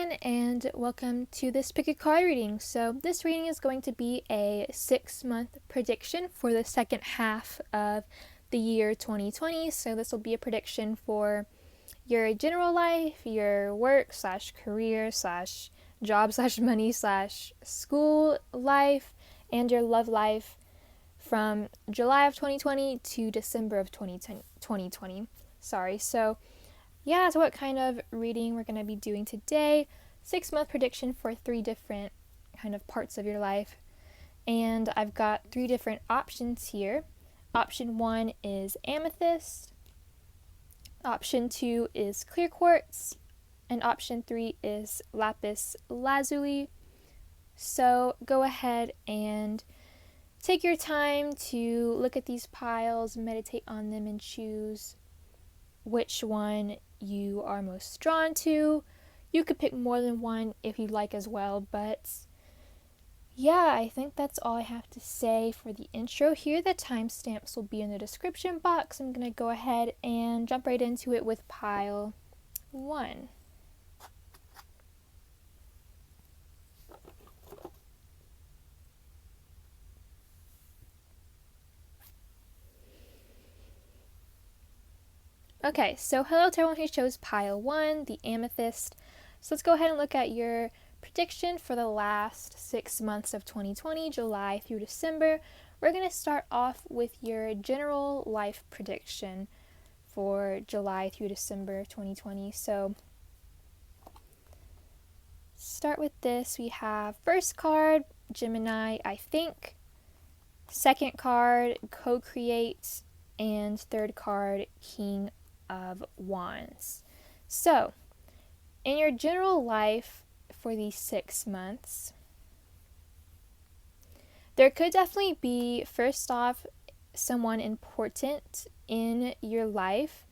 everyone, and welcome to this pick a card reading. So this reading is going to be a 6-month prediction for the second half of the year 2020. So this will be a prediction for your general life, your work slash career slash job slash money slash school life, and your love life from July of 2020 to December of 2020. So what kind of reading we're going to be doing today. 6-month prediction for 3 different kind of parts of your life. And I've got 3 different options here. Option 1 is amethyst. Option 2 is clear quartz. And option 3 is lapis lazuli. So go ahead and take your time to look at these piles, meditate on them, and choose which one you are most drawn to. You could pick more than one if you'd like as well, but yeah, I think that's all I have to say for the intro here. The timestamps will be in the description box. I'm going to go ahead and jump right into it with pile 1. Okay, so hello to everyone who chose pile 1, the amethyst. So let's go ahead and look at your prediction for the last 6 months of 2020, July through December. We're going to start off with your general life prediction for July through December 2020. So start with this. We have first card, Gemini, I think. Second card, co-create. And third card, King of Wands. So, in your general life for these 6 months, there could definitely be, first off, someone important in your life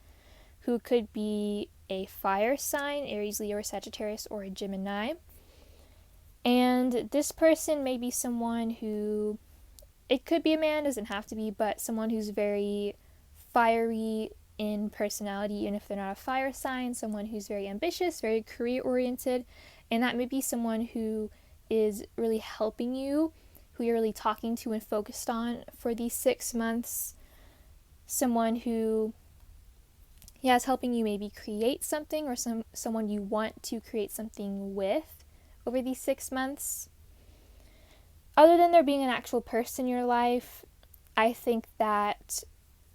who could be a fire sign, Aries, Leo, or Sagittarius, or a Gemini. And this person may be someone who, it could be a man, doesn't have to be, but someone who's very fiery in personality, even if they're not a fire sign, someone who's very ambitious, very career oriented, and that may be someone who is really helping you, who you're really talking to and focused on for these 6 months. Someone who is helping you maybe create something, or someone you want to create something with over these 6 months. Other than there being an actual person in your life, I think that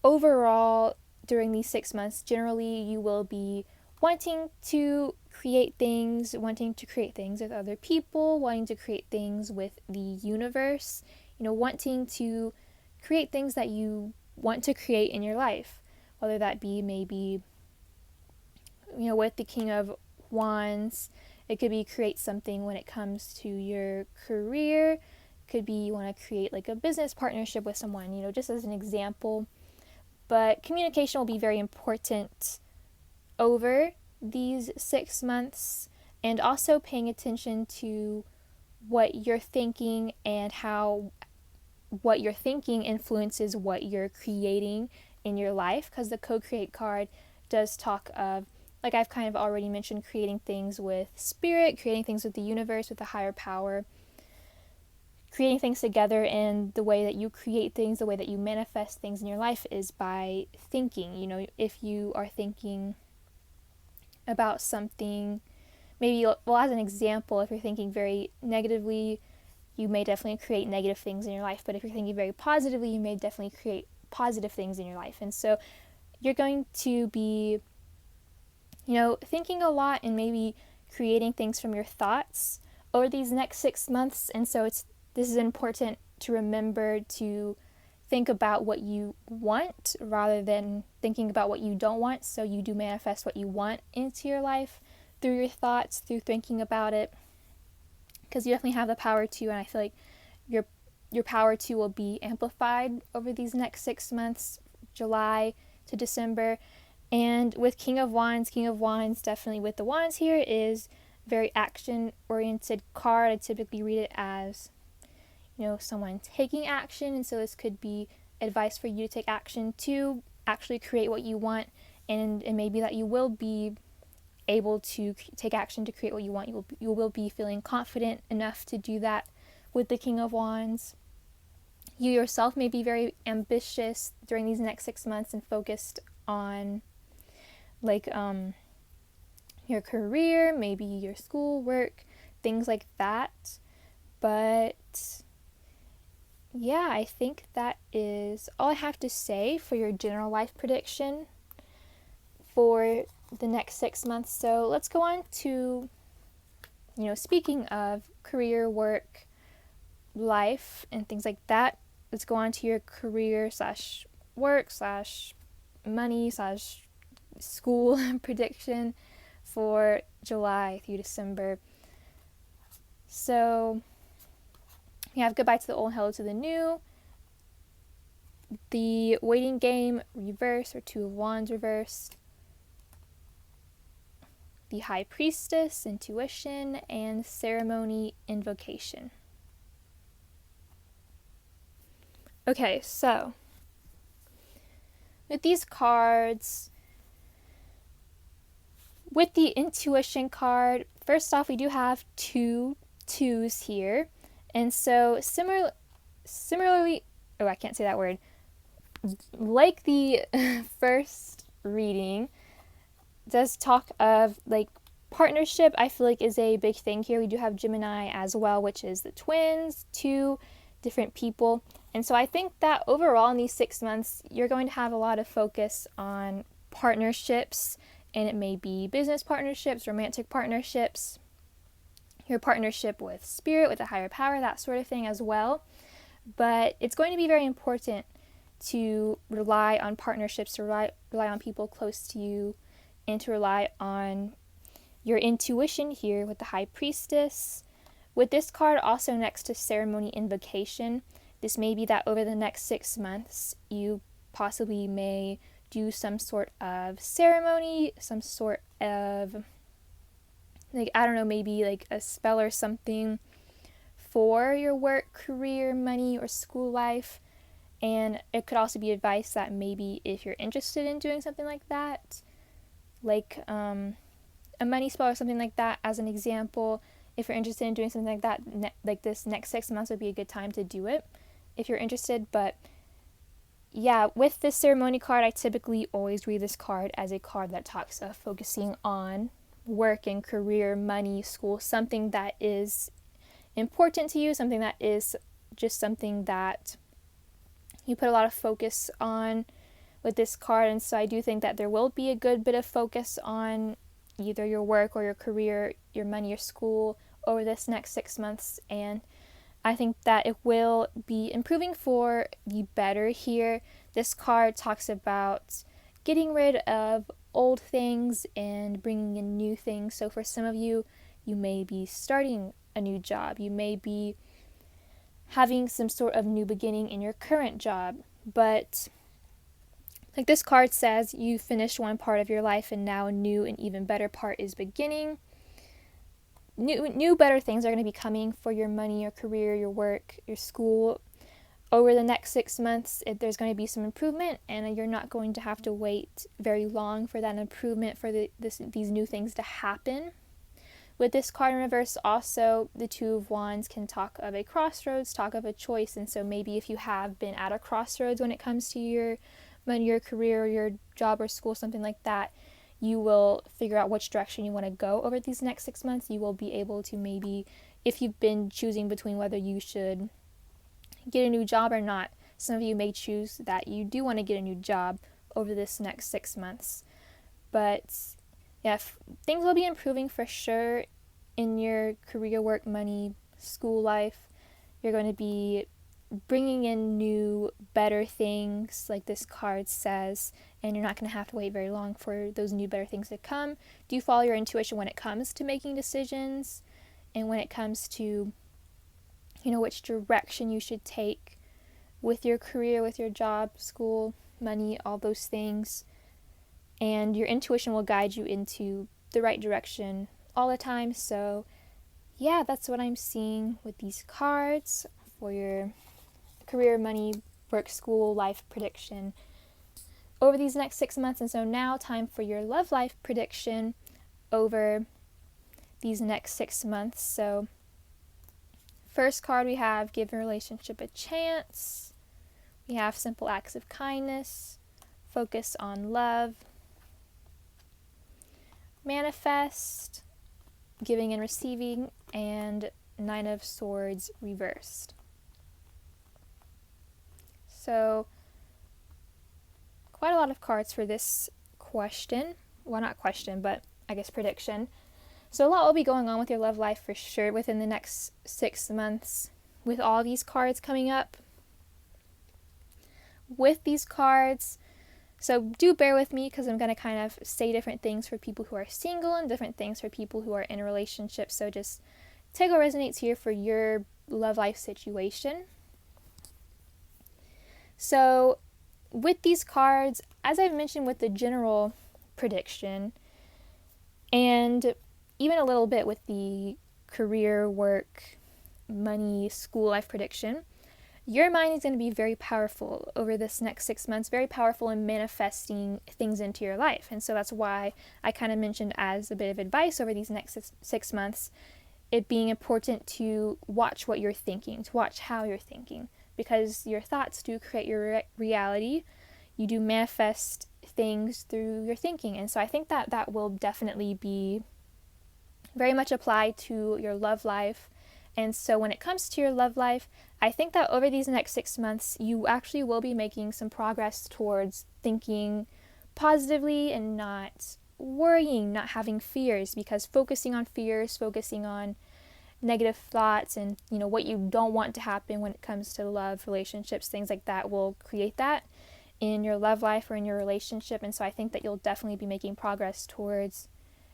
overall, during these 6 months, generally you will be wanting to create things with other people, wanting to create things with the universe, wanting to create things that you want to create in your life, whether that be maybe, with the King of Wands, it could be create something when it comes to your career. It could be you want to create like a business partnership with someone, just as an example. But communication will be very important over these 6 months, and also paying attention to what you're thinking and how what you're thinking influences what you're creating in your life, because the co-create card does talk of, like I've kind of already mentioned, creating things with spirit, creating things with the universe, with a higher power, creating things together. And the way that you create things, the way that you manifest things in your life is by thinking. If you are thinking about something, maybe, as an example, if you're thinking very negatively, you may definitely create negative things in your life. But if you're thinking very positively, you may definitely create positive things in your life. And so you're going to be, thinking a lot and maybe creating things from your thoughts over these next 6 months. And so this is important to remember to think about what you want rather than thinking about what you don't want, so you do manifest what you want into your life through your thoughts, through thinking about it, because you definitely have the power to, and I feel like your power to will be amplified over these next 6 months, July to December. And with King of Wands, definitely with the wands here, is very action-oriented card. I typically read it as someone taking action, and so this could be advice for you to take action to actually create what you want, and it may be that you will be able to take action to create what you want. You will be feeling confident enough to do that with the King of Wands. You yourself may be very ambitious during these next 6 months and focused on like your career, maybe your school, work, things like that. But yeah, I think that is all I have to say for your general life prediction for the next 6 months. So let's go on to, speaking of career, work, life, and things like that, let's go on to your career / work / money / school prediction for July through December. So we have goodbye to the old, hello to the new, the waiting game reverse or Two of Wands reversed, the High Priestess, intuition, and ceremony, invocation. Okay, so with these cards, with the intuition card, first off, we do have 2 twos here. And so similarly, I can't say that word. Like the first reading, does talk of like partnership, I feel like is a big thing here. We do have Gemini as well, which is the twins, 2 different people. And so I think that overall in these 6 months, you're going to have a lot of focus on partnerships, and it may be business partnerships, romantic partnerships, your partnership with spirit, with a higher power, that sort of thing as well. But it's going to be very important to rely on partnerships, to rely on people close to you, and to rely on your intuition here with the High Priestess. With this card also next to ceremony, invocation, this may be that over the next 6 months, you possibly may do some sort of ceremony, some sort of, maybe like a spell or something for your work, career, money, or school life. And it could also be advice that maybe if you're interested in doing something like that, like a money spell or something like that, as an example, if you're interested in doing something like that, like this next 6 months would be a good time to do it if you're interested. But yeah, with this ceremony card, I typically always read this card as a card that talks of focusing on work and career, money, school, something that is important to you, something that is just something that you put a lot of focus on with this card. And so I do think that there will be a good bit of focus on either your work or your career, your money, your school over this next 6 months. And I think that it will be improving for the better here. This card talks about getting rid of old things and bringing in new things. So for some of you, you may be starting a new job. You may be having some sort of new beginning in your current job. But like this card says, you finished one part of your life and now a new and even better part is beginning. New better things are going to be coming for your money, your career, your work, your school. Over the next 6 months, there's going to be some improvement, and you're not going to have to wait very long for that improvement, for these new things to happen. With this card in reverse, also, the Two of Wands can talk of a crossroads, talk of a choice. And so maybe if you have been at a crossroads when it comes to your money, your career, or your job or school, something like that, you will figure out which direction you want to go over these next 6 months. You will be able to maybe, if you've been choosing between whether you should get a new job or not, some of you may choose that you do want to get a new job over this next 6 months. But yeah, things will be improving for sure in your career, work, money, school life. You're going to be bringing in new, better things, like this card says, and you're not going to have to wait very long for those new, better things to come. Do follow your intuition when it comes to making decisions, and when it comes to, which direction you should take with your career, with your job, school, money, all those things. And your intuition will guide you into the right direction all the time. So yeah, that's what I'm seeing with these cards for your career, money, work, school, life prediction over these next 6 months. And so now time for your love life prediction over these next 6 months. So first card we have give your relationship a chance. We have simple acts of kindness, focus on love, manifest, giving and receiving, and 9 of Swords reversed. So quite a lot of cards for this question. Well, not question, but I guess prediction. So a lot will be going on with your love life for sure within the next 6 months with all these cards coming up. With these cards, so do bear with me because I'm going to kind of say different things for people who are single and different things for people who are in a relationship. So just take what resonates here for your love life situation. So with these cards, as I've mentioned with the general prediction, and even a little bit with the career, work, money, school life prediction, your mind is going to be very powerful over this next 6 months, very powerful in manifesting things into your life. And so that's why I kind of mentioned as a bit of advice over these next 6 months, it being important to watch what you're thinking, to watch how you're thinking, because your thoughts do create your reality. You do manifest things through your thinking. And so I think that that will definitely be very much applied to your love life. And so when it comes to your love life, I think that over these next 6 months, you actually will be making some progress towards thinking positively and not worrying, not having fears, because focusing on fears, focusing on negative thoughts and, what you don't want to happen when it comes to love, relationships, things like that will create that in your love life or in your relationship. And so I think that you'll definitely be making progress towards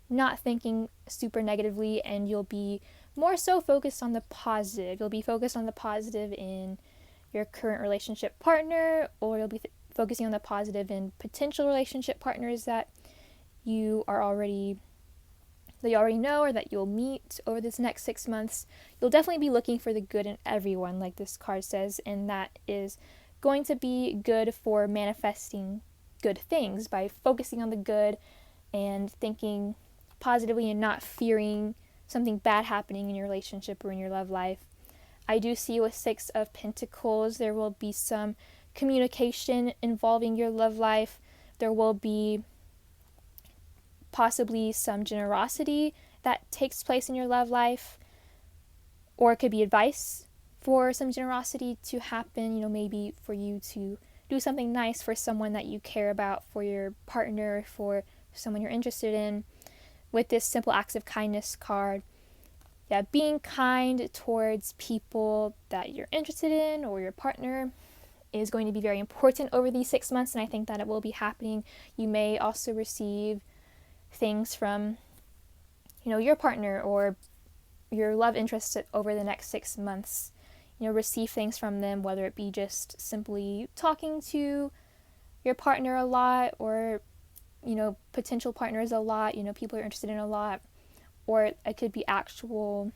not thinking super negatively, and you'll be more so focused on the positive. You'll be focused on the positive in your current relationship partner, or you'll be focusing on the positive in potential relationship partners that you already know or that you'll meet over this next 6 months. You'll definitely be looking for the good in everyone, like this card says, and that is going to be good for manifesting good things by focusing on the good and thinking positively and not fearing something bad happening in your relationship or in your love life. I do see with 6 of Pentacles, there will be some communication involving your love life. There will be possibly some generosity that takes place in your love life, or it could be advice for some generosity to happen, maybe for you to do something nice for someone that you care about, for your partner, for someone you're interested in. With this simple acts of kindness card, being kind towards people that you're interested in or your partner is going to be very important over these 6 months, and I think that it will be happening. You may also receive things from, your partner or your love interest over the next 6 months. Receive things from them, whether it be just simply talking to your partner a lot, or potential partners a lot, people you're interested in a lot, or it could be actual,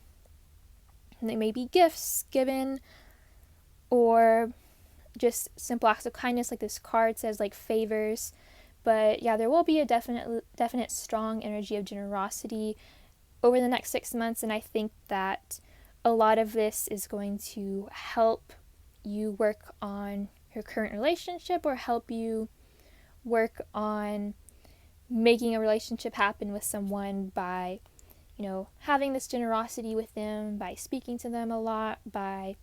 they may be gifts given, or just simple acts of kindness, like this card says, like favors. But there will be a definite strong energy of generosity over the next 6 months, and I think that a lot of this is going to help you work on your current relationship, or help you work on making a relationship happen with someone by, having this generosity with them, by speaking to them a lot, by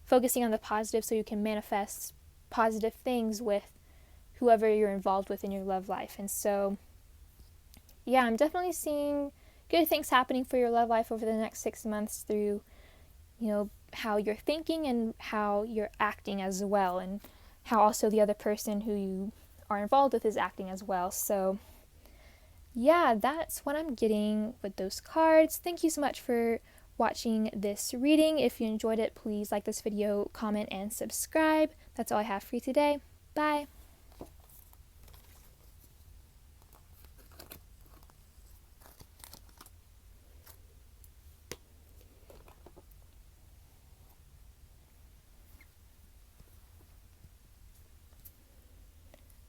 focusing on the positive so you can manifest positive things with whoever you're involved with in your love life. And so, I'm definitely seeing good things happening for your love life over the next 6 months through, how you're thinking and how you're acting as well, and how also the other person who you are involved with is acting as well. So that's what I'm getting with those cards. Thank you so much for watching this reading. If you enjoyed it, please like this video, comment, and subscribe. That's all I have for you today. Bye.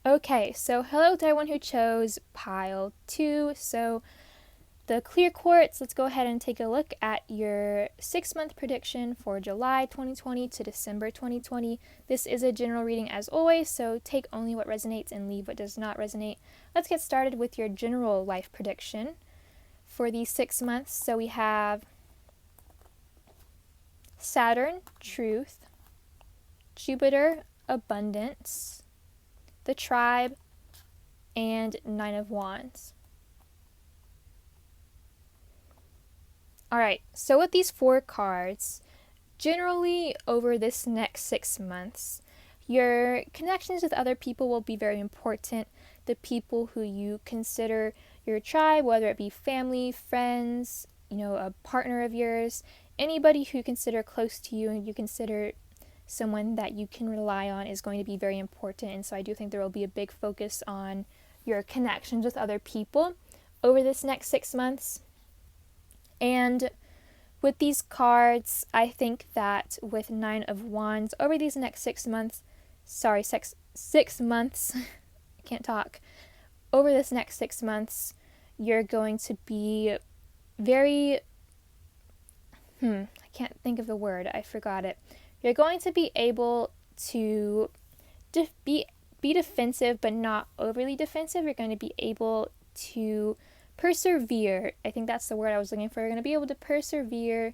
Okay, so hello to everyone who chose pile 2. So the clear quartz, let's go ahead and take a look at your 6-month prediction for July 2020 to December 2020. This is a general reading as always, so take only what resonates and leave what does not resonate. Let's get started with your general life prediction for these 6 months. So we have Saturn, truth, Jupiter, abundance, the tribe, and 9 of Wands. Alright, so with these 4 cards, generally over this next 6 months, your connections with other people will be very important. The people who you consider your tribe, whether it be family, friends, a partner of yours, anybody who you consider close to you and you consider someone that you can rely on is going to be very important. And so I do think there will be a big focus on your connections with other people over this next 6 months. And with these cards, I think that with 9 of Wands, over these next 6 months, 6 months, I can't talk, over this next 6 months, you're going to be very, I can't think of the word, I forgot it. You're going to be able to be defensive, but not overly defensive. You're going to be able to persevere. I think that's the word I was looking for. You're going to be able to persevere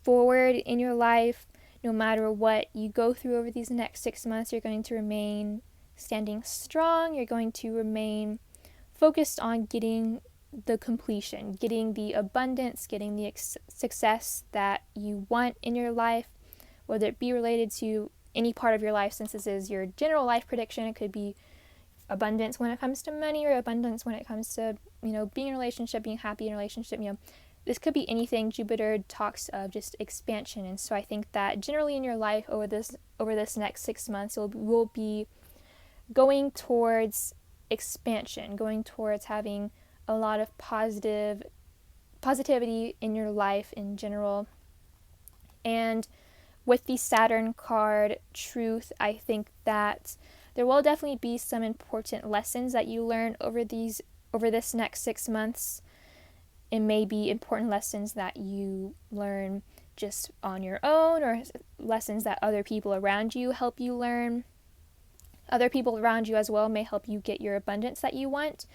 forward in your life. No matter what you go through over these next 6 months, you're going to remain standing strong. You're going to remain focused on getting the completion, getting the abundance, getting the success that you want in your life, whether it be related to any part of your life. Since this is your general life prediction, it could be abundance when it comes to money, or abundance when it comes to, being in a relationship, being happy in a relationship. This could be anything. Jupiter talks of just expansion. And so I think that generally in your life over this next 6 months, will be going towards expansion, going towards having a lot of positivity in your life in general. And with the Saturn card, truth, I think that there will definitely be some important lessons that you learn over this next 6 months. It may be important lessons that you learn just on your own, or lessons that other people around you help you learn. Other people around you as well may help you get your abundance that you want.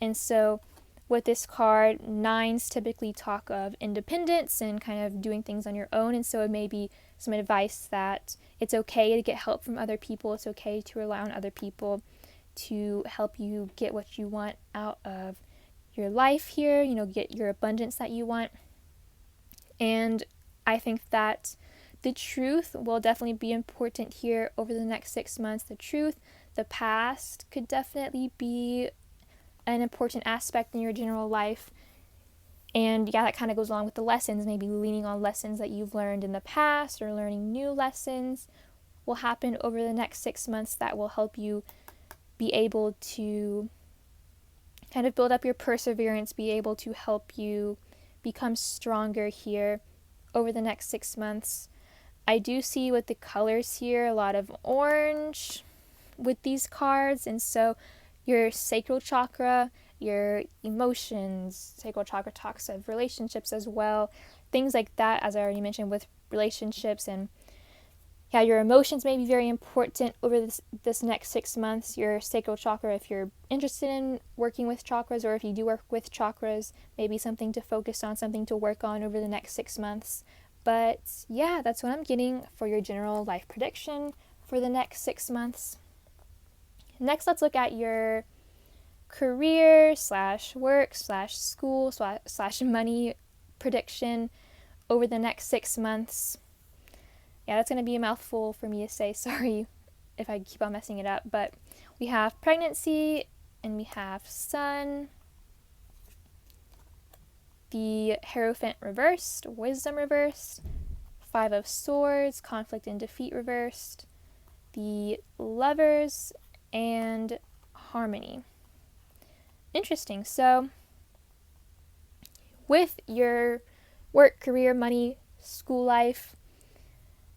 And so with this card, 9s typically talk of independence and kind of doing things on your own. And so it may be some advice that it's okay to get help from other people. It's okay to rely on other people to help you get what you want out of your life here, get your abundance that you want. And I think that the truth will definitely be important here over the next 6 months. The truth, the past could definitely be an important aspect in your general life. And yeah, that kind of goes along with the lessons, maybe leaning on lessons that you've learned in the past, or learning new lessons will happen over the next 6 months that will help you be able to kind of build up your perseverance, be able to help you become stronger here over the next 6 months. I do see with the colors here a lot of orange with these cards, and so your sacral chakra, your emotions, sacral chakra talks of relationships as well, things like that, as I already mentioned with relationships. And yeah, your emotions may be very important over this next 6 months. Your sacral chakra, if you're interested in working with chakras, or if you do work with chakras, maybe something to focus on, something to work on over the next 6 months. But yeah, that's what I'm getting for your general life prediction for the next 6 months. Next, let's look at your career / work / school / money prediction over the next 6 months. Yeah, that's going to be a mouthful for me to say. Sorry if I keep on messing it up. But we have pregnancy, and we have sun, the Hierophant reversed, wisdom reversed, 5 of swords, conflict and defeat reversed, the lovers, and harmony. Interesting. So with your work, career, money, school life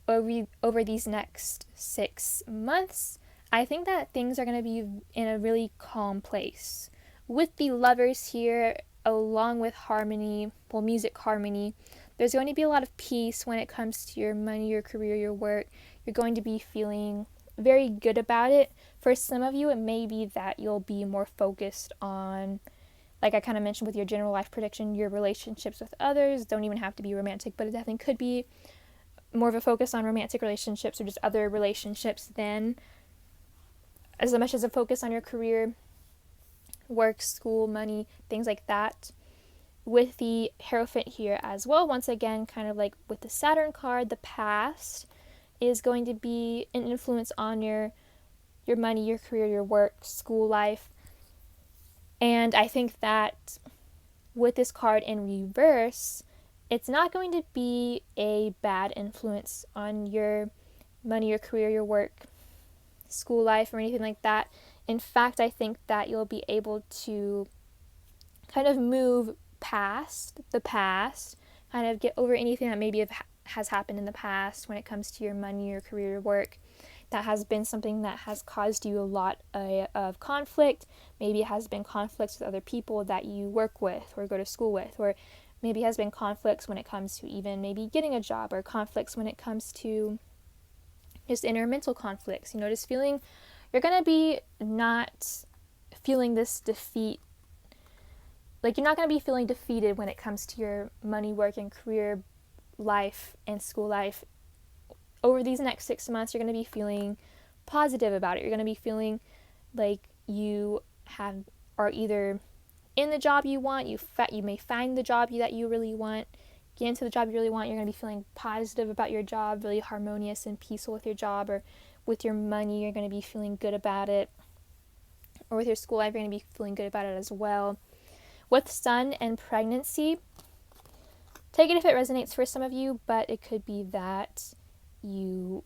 over these next 6 months, I think that things are going to be in a really calm place. With the lovers here, along with harmony, well, music harmony, there's going to be a lot of peace when it comes to your money, your career, your work. You're going to be feeling very good about it. For some of you, it may be that you'll be more focused on, like I kind of mentioned with your general life prediction, your relationships with others. Don't even have to be romantic, but it definitely could be more of a focus on romantic relationships or just other relationships than as much as a focus on your career, work, school, money, things like that. With the Hierophant here as well, once again, kind of like with the Saturn card, the past is going to be an influence on your money, your career, your work, school life. And I think that with this card in reverse, it's not going to be a bad influence on your money, your career, your work, school life, or anything like that. In fact, I think that you'll be able to kind of move past the past, kind of get over anything that maybe has happened in the past when it comes to your money, your career, your work. That has been something that has caused you a lot of conflict. Maybe it has been conflicts with other people that you work with or go to school with, or maybe it has been conflicts when it comes to even maybe getting a job, or conflicts when it comes to just inner mental conflicts. Just feeling, you're going to be not feeling this defeat. Like, you're not going to be feeling defeated when it comes to your money, work, and career life and school life. Over these next 6 months, you're going to be feeling positive about it. You're going to be feeling like you are either in the job you want, you may find the job that you really want, get into the job you really want. You're going to be feeling positive about your job, really harmonious and peaceful with your job, or with your money, you're going to be feeling good about it. Or with your school life, you're going to be feeling good about it as well. With Sun and pregnancy, take it if it resonates for some of you, but it could be that you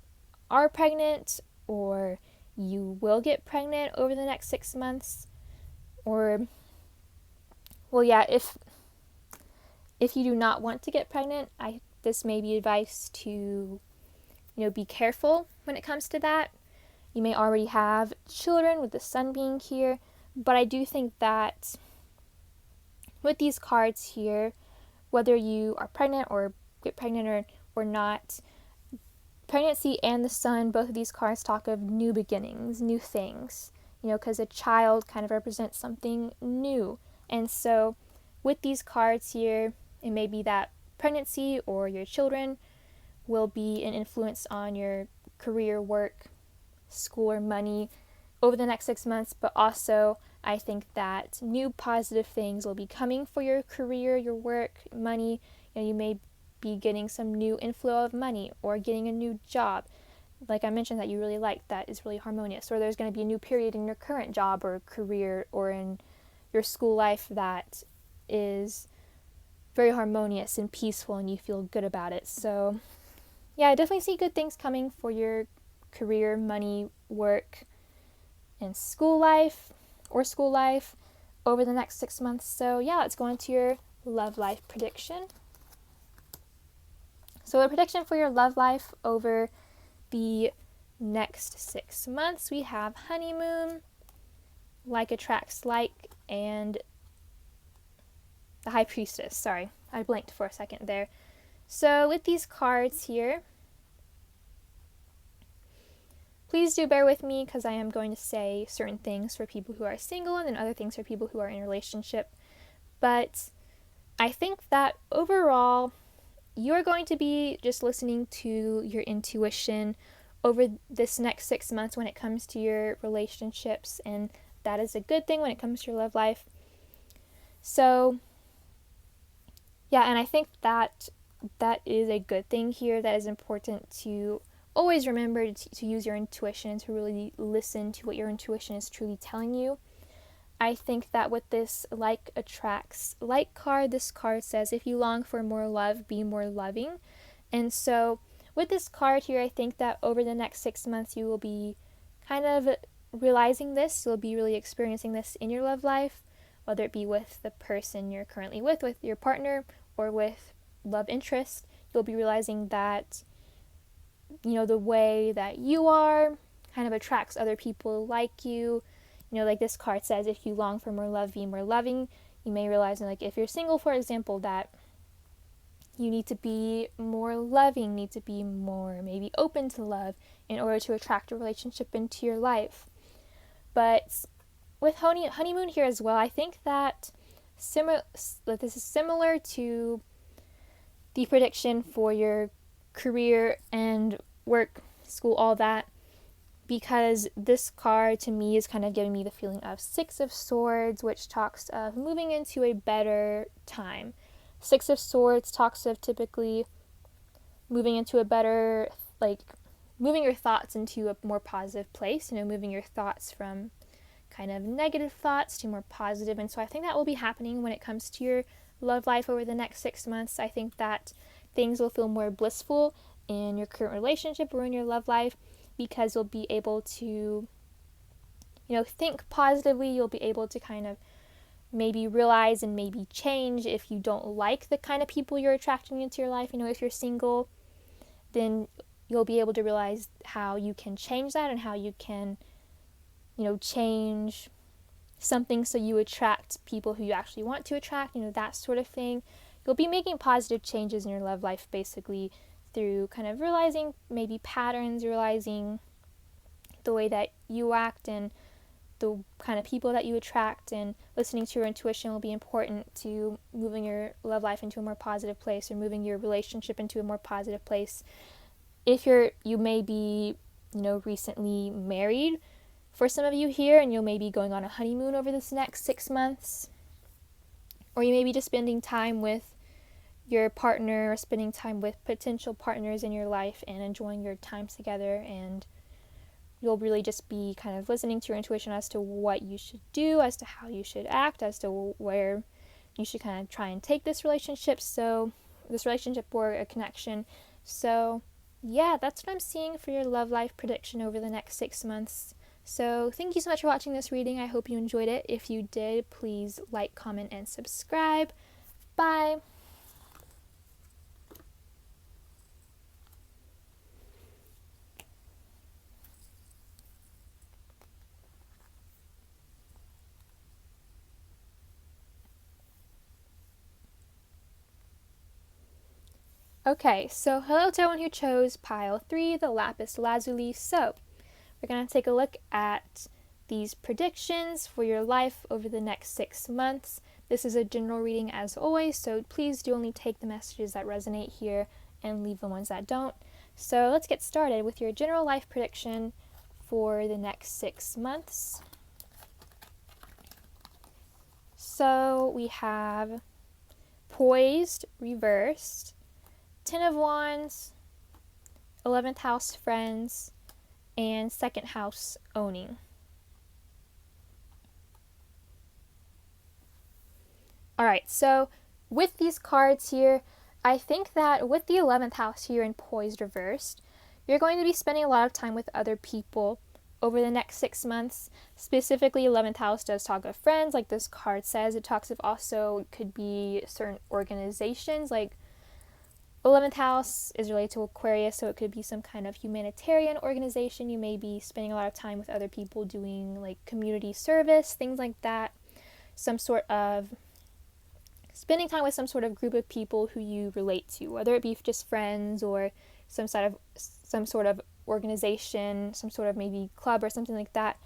are pregnant, or you will get pregnant over the next 6 months, or, well, yeah, if you do not want to get pregnant, this may be advice to, be careful when it comes to that. You may already have children with the Sun being here, but I do think that with these cards here, whether you are pregnant or get pregnant or not, pregnancy and the Sun, both of these cards talk of new beginnings, new things, because a child kind of represents something new. And so with these cards here, it may be that pregnancy or your children will be an influence on your career, work, school, or money over the next 6 months, but also I think that new positive things will be coming for your career, your work, money. You may be getting some new inflow of money, or getting a new job, like I mentioned, that you really like, that is really harmonious. Or there's going to be a new period in your current job or career, or in your school life, that is very harmonious and peaceful, and you feel good about it. So yeah, I definitely see good things coming for your career, money, work, and school life over the next 6 months. So yeah, let's go into your love life prediction. So the prediction for your love life over the next 6 months, we have honeymoon, like attracts like, and the High Priestess. Sorry, I blanked for a second there. So with these cards here, please do bear with me, because I am going to say certain things for people who are single and then other things for people who are in a relationship. But I think that overall, you're going to be just listening to your intuition over this next 6 months when it comes to your relationships, and that is a good thing when it comes to your love life. So yeah, and I think that is a good thing here. That is important to always remember, to use your intuition, to really listen to what your intuition is truly telling you. I think that with this like attracts like card, this card says, if you long for more love, be more loving. And so with this card here, I think that over the next 6 months, you will be kind of realizing this. You'll be really experiencing this in your love life, whether it be with the person you're currently with your partner, or with love interest. You'll be realizing that, the way that you are kind of attracts other people like you. Like this card says, if you long for more love, be more loving. You may realize, like, if you're single, for example, that you need to be more loving, need to be more maybe open to love in order to attract a relationship into your life. But with honeymoon here as well, I think that this is similar to the prediction for your career and work, school, all that, because this card to me is kind of giving me the feeling of Six of Swords, which talks of moving into a better time. Six of Swords talks of typically moving into a better, like, moving your thoughts into a more positive place, moving your thoughts from kind of negative thoughts to more positive. And so I think that will be happening when it comes to your love life over the next 6 months. I think that things will feel more blissful in your current relationship or in your love life, because you'll be able to, think positively. You'll be able to kind of maybe realize and maybe change if you don't like the kind of people you're attracting into your life. If you're single, then you'll be able to realize how you can change that and how you can, change something so you attract people who you actually want to attract, that sort of thing. You'll be making positive changes in your love life, basically, through kind of realizing maybe patterns, realizing the way that you act and the kind of people that you attract, and listening to your intuition will be important to moving your love life into a more positive place, or moving your relationship into a more positive place. If you may be, recently married for some of you here, and you'll maybe going on a honeymoon over this next 6 months, or you may be just spending time with your partner, or spending time with potential partners in your life and enjoying your time together, and you'll really just be kind of listening to your intuition as to what you should do, as to how you should act, as to where you should kind of try and take this relationship or a connection. So yeah, that's what I'm seeing for your love life prediction over the next 6 months. So thank you so much for watching this reading. I hope you enjoyed it. If you did, please like, comment, and subscribe. Bye! Okay, so hello to everyone who chose pile 3, the lapis lazuli. So we're going to take a look at these predictions for your life over the next 6 months. This is a general reading as always, so please do only take the messages that resonate here and leave the ones that don't. So let's get started with your general life prediction for the next 6 months. So we have poised, reversed, 10 of Wands, 11th house friends, and 2nd house owning. Alright, so with these cards here, I think that with the 11th house here in poised reversed, you're going to be spending a lot of time with other people over the next 6 months. Specifically, 11th house does talk of friends, like this card says. It talks of also could be certain organizations, like 11th house is related to Aquarius, so it could be some kind of humanitarian organization. You may be spending a lot of time with other people doing like community service, things like that. Spending time with some sort of group of people who you relate to, whether it be just friends or some sort of organization, some sort of maybe club or something like that.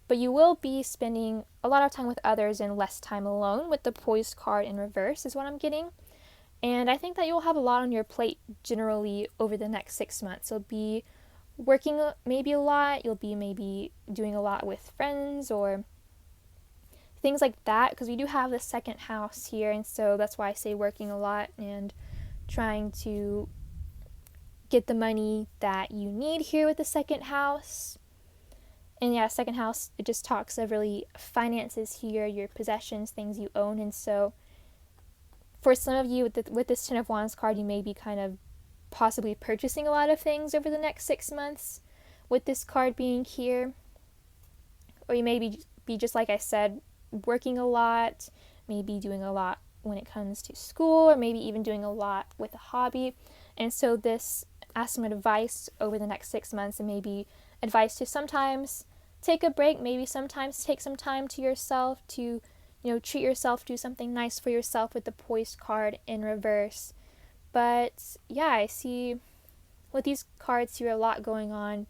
But you will be spending a lot of time with others and less time alone, with the poised card in reverse is what I'm getting. And I think that you'll have a lot on your plate generally over the next 6 months. You'll be working maybe a lot. You'll be maybe doing a lot with friends or things like that, because we do have the 2nd house here. And so that's why I say working a lot and trying to get the money that you need here with the 2nd house. And yeah, 2nd house, it just talks of really finances here, your possessions, things you own. And so for some of you with this 10 of Wands card, you may be kind of possibly purchasing a lot of things over the next 6 months with this card being here. Or you may be just like I said, working a lot, maybe doing a lot when it comes to school, or maybe even doing a lot with a hobby. And so this asks some advice over the next 6 months, and maybe advice to sometimes take a break, maybe sometimes take some time to yourself to, treat yourself, do something nice for yourself with the poised card in reverse. But yeah, I see with these cards here a lot going on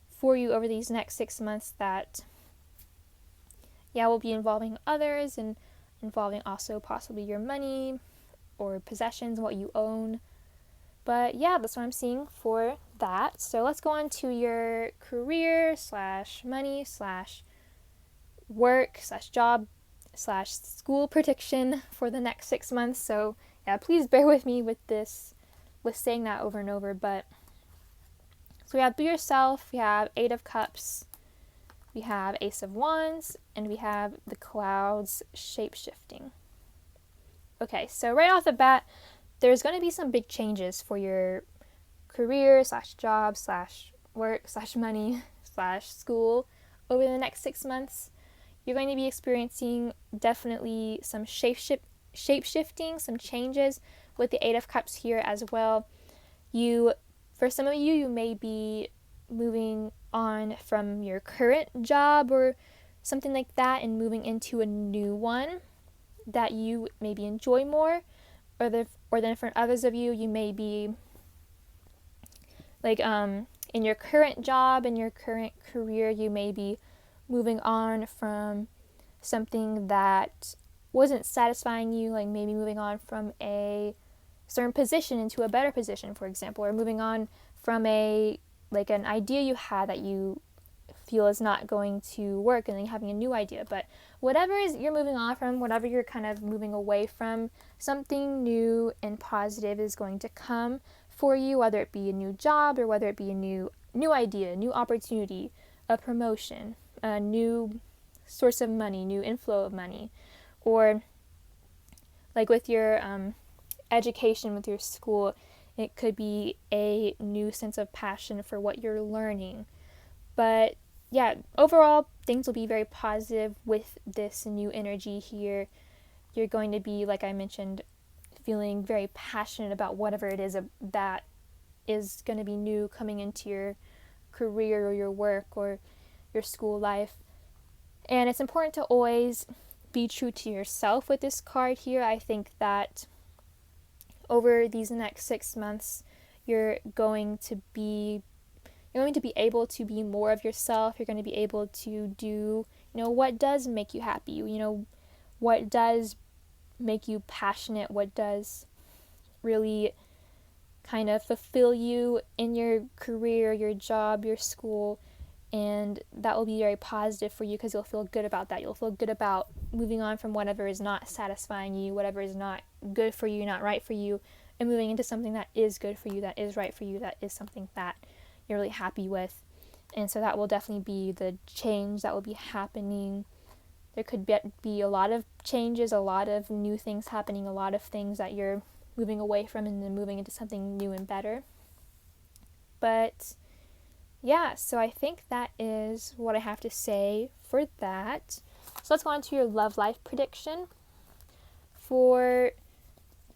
for you over these next 6 months that will be involving others and involving also possibly your money or possessions, what you own. But yeah, that's what I'm seeing for that. So let's go on to your career / money / work / job / school prediction for the next 6 months. So yeah, please bear with me with this, with saying that over and over. But so we have Be Yourself, we have 8 of Cups, we have Ace of Wands, and we have the Clouds shape-shifting. Okay, so right off the bat, there's going to be some big changes for your career / job / work / money / school over the next 6 months. You're going to be experiencing definitely some shape-shifting, some changes with the 8 of Cups here as well. For some of you may be moving on from your current job or something like that and moving into a new one that you maybe enjoy more, or then for others of you, you may be like in your current job, in your current career, you may be moving on from something that wasn't satisfying you, like maybe moving on from a certain position into a better position, for example, or moving on from an idea you had that you feel is not going to work, and then having a new idea. But whatever is you're moving on from, whatever you're kind of moving away from, something new and positive is going to come for you, whether it be a new job or whether it be a new idea, new opportunity, a promotion, a new source of money, new inflow of money, or like with your education, with your school, it could be a new sense of passion for what you're learning. But yeah, overall, things will be very positive with this new energy here. You're going to be, like I mentioned, feeling very passionate about whatever it is that is going to be new coming into your career or your work or your school life. And it's important to always be true to yourself with this card here. I think that over these next 6 months, you're going to be able to be more of yourself. You're going to be able to do, what does make you happy, what does make you passionate, what does really kind of fulfill you in your career, your job, your school. And that will be very positive for you because you'll feel good about that. You'll feel good about moving on from whatever is not satisfying you, whatever is not good for you, not right for you, and moving into something that is good for you, that is right for you, that is something that you're really happy with. And so that will definitely be the change that will be happening. There could be a lot of changes, a lot of new things happening, a lot of things that you're moving away from and then moving into something new and better. But yeah, so I think that is what I have to say for that. So let's go on to your love life prediction for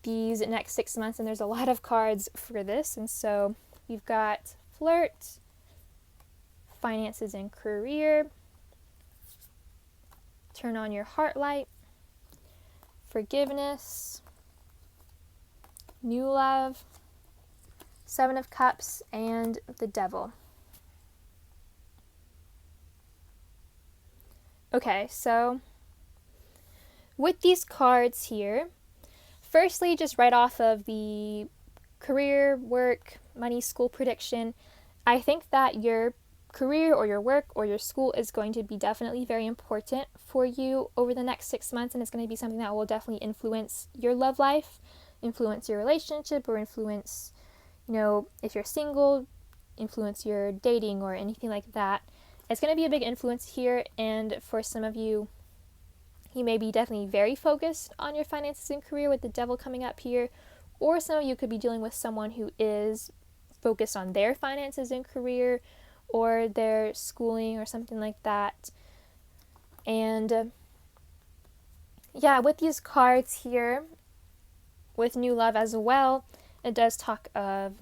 these next 6 months. And there's a lot of cards for this. And so you've got flirt, finances and career, turn on your heart light, forgiveness, new love, 7 of Cups, and the Devil. Okay, so with these cards here, firstly, just right off of the career, work, money, school prediction, I think that your career or your work or your school is going to be definitely very important for you over the next 6 months, and it's going to be something that will definitely influence your love life, influence your relationship, or influence, if you're single, influence your dating or anything like that. It's going to be a big influence here, and for some of you, you may be definitely very focused on your finances and career with the Devil coming up here, or some of you could be dealing with someone who is focused on their finances and career or their schooling or something like that. And with these cards here, with new love as well, it does talk of,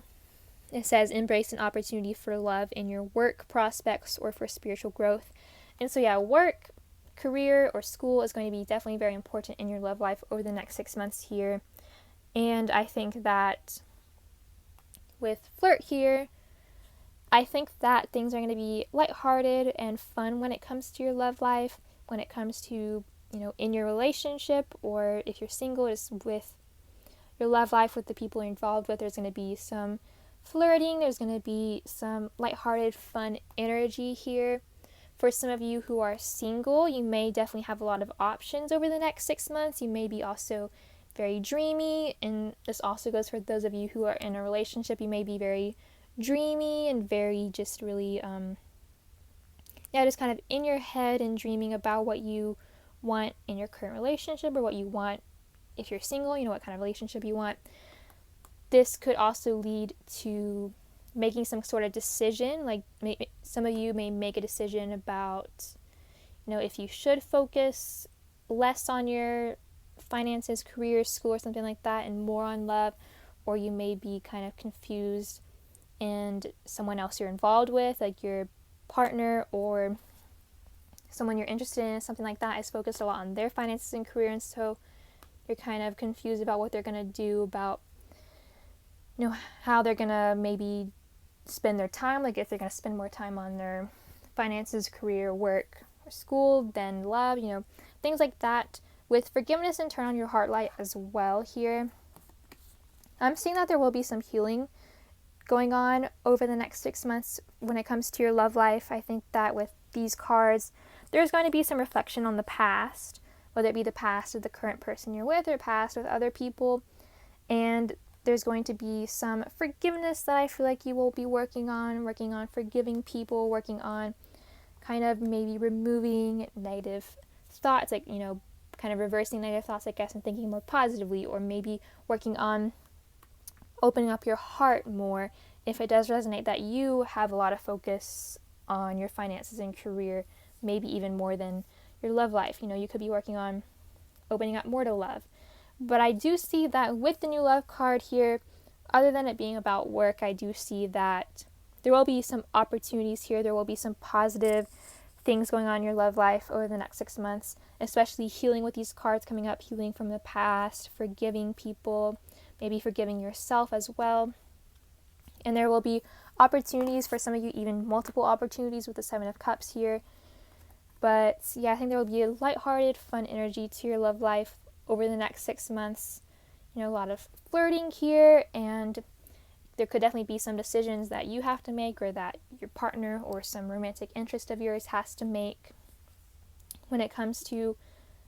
it says embrace an opportunity for love in your work prospects or for spiritual growth. And so work, career or school is going to be definitely very important in your love life over the next 6 months here. And I think that with flirt here, I think that things are going to be lighthearted and fun when it comes to your love life, when it comes to, in your relationship, or if you're single, just with your love life with the people you're involved with. There's going to be some flirting, there's going to be some lighthearted, fun energy here. For some of you who are single, you may definitely have a lot of options over the next 6 months. You may be also very dreamy, and this also goes for those of you who are in a relationship. You may be very dreamy and very just really, just kind of in your head and dreaming about what you want in your current relationship, or what you want if you're single, what kind of relationship you want. This could also lead to making some sort of decision, like some of you may make a decision about, if you should focus less on your finances, career, school, or something like that, and more on love, or you may be kind of confused and someone else you're involved with, like your partner or someone you're interested in, something like that, is focused a lot on their finances and career, and so you're kind of confused about what they're going to do, about how they're going to maybe spend their time, like if they're going to spend more time on their finances, career, work, or school than love, things like that. With forgiveness and turn on your heart light as well here, I'm seeing that there will be some healing going on over the next 6 months when it comes to your love life. I think that with these cards, there's going to be some reflection on the past, whether it be the past of the current person you're with or past with other people, and there's going to be some forgiveness that I feel like you will be working on forgiving people, working on kind of maybe removing negative thoughts, like, kind of reversing negative thoughts, I guess, and thinking more positively, or maybe working on opening up your heart more if it does resonate that you have a lot of focus on your finances and career, maybe even more than your love life. You could be working on opening up more to love. But I do see that with the new love card here, other than it being about work, I do see that there will be some opportunities here. There will be some positive things going on in your love life over the next 6 months, especially healing with these cards coming up, healing from the past, forgiving people, maybe forgiving yourself as well. And there will be opportunities for some of you, even multiple opportunities with the 7 of Cups here. But yeah, I think there will be a lighthearted, fun energy to your love life over the next 6 months. A lot of flirting here, and there could definitely be some decisions that you have to make, or that your partner or some romantic interest of yours has to make when it comes to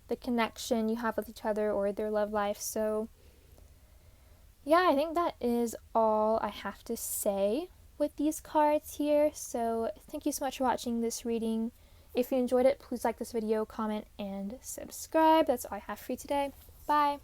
the connection you have with each other or their love life. So yeah, I think that is all I have to say with these cards here. So thank you so much for watching this reading. If you enjoyed it, please like this video, comment, and subscribe. That's all I have for you today. Bye.